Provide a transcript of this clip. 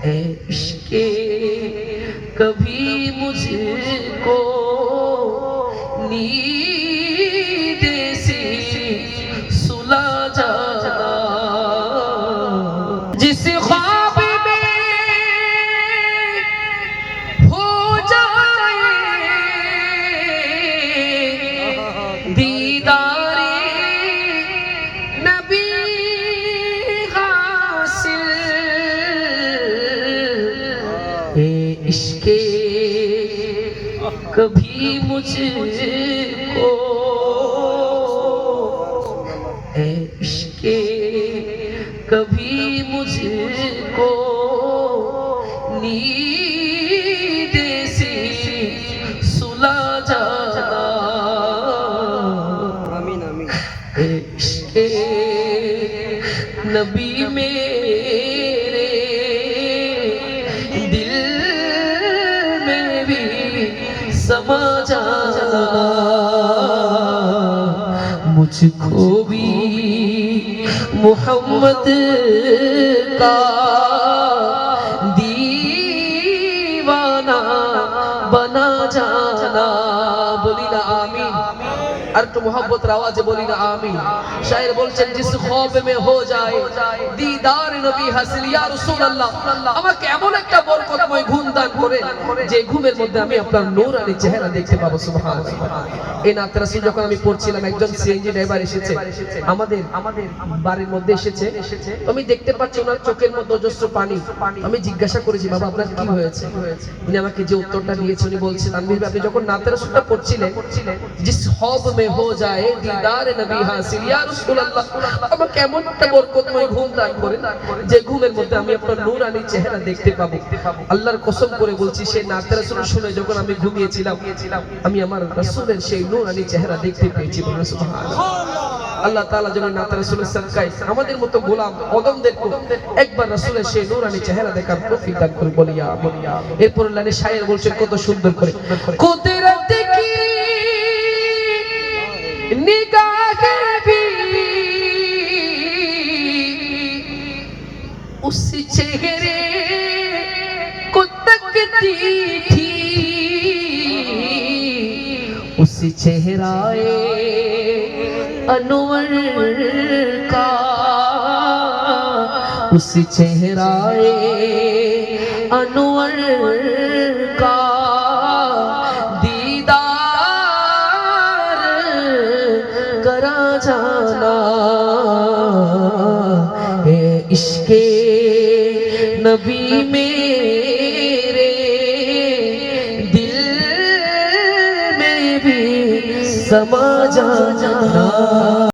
ए इश्क़े कभी मुझको नींद से सुला जाना, जिस ख्वाब में हो जाए दीदारे नबी हासिल, ए इश्क़े कभी मुझको, ए इश्क़े कभी मुझको नींद से सुला जाना, आमीन आमीन। ए इश्क़े नबी मेरे दिल में भी समा जाना, मुझको भी मोहम्मद का दीवाना बना जाना। बोली ना आमीन। আর একটু মোহাম্মতের আওয়াজে বলি না আমিন। শায়ের বলছেন জিস খ্বাব মে হো যায় দিদার নবী হাসিল, ইয়া রাসূলুল্লাহ আমাকে এমন একটা বরকতময় ঘুম দান করেন যে ঘুমের মধ্যে আমি আপনার নূরানি চেহারা দেখতে পাবো। সুবহানাল্লাহ। এই নাত রাসূল যখন আমি পড়ছিলাম, একজন সিএনজি ড্রাইভার এসেছে আমাদের বাড়ির মধ্যে এসেছে। আমি দেখতে পাচ্ছি ওনার চোখের মধ্যে অজস্র পানি। আমি জিজ্ঞাসা করেছি, বাবা আপনার কি হয়েছে? উনি আমাকে যে উত্তরটা দিয়েছেন, উনি বলছেন তানভীর ভাই আপনি যখন নাত রাসূলটা পড়ছিলেন, জিস খ্বাব মে हो जाए दीदार नबी हासिल, या রাসূলুল্লাহ আমাকে এমন একটা বরকতময় ঘুম দান করেন যে ঘুমের মধ্যে আমি আপনার নূরানি চেহারা দেখতে পাবো। আল্লাহর কসম করে বলছি, সেই নাত রাসূল শুনে যখন আমি ঘুমিয়েছিলাম, আমি আমার রাসূলের সেই নূরানি চেহারা দেখতে পেয়েছি। সুবহানাল্লাহ। আল্লাহ তাআলা যেন নাত রাসূলের সাদকায় আমাদের মতো গোলাম অদমদেরকে একবার রাসূলের সেই নূরানি চেহারা দেখার তৌফিক দান করে। বলিয়া বলিয়া এরপর লাইনে শায়ের বলছেন কত সুন্দর করে, কুদরত কি निगाहें भी उस चेहरे को तकती थी, उस चेहराए अनवर का, उस चेहराए अनवर का करा जाना, ए इश्क़े नबी मेरे दिल में भी समा जाना।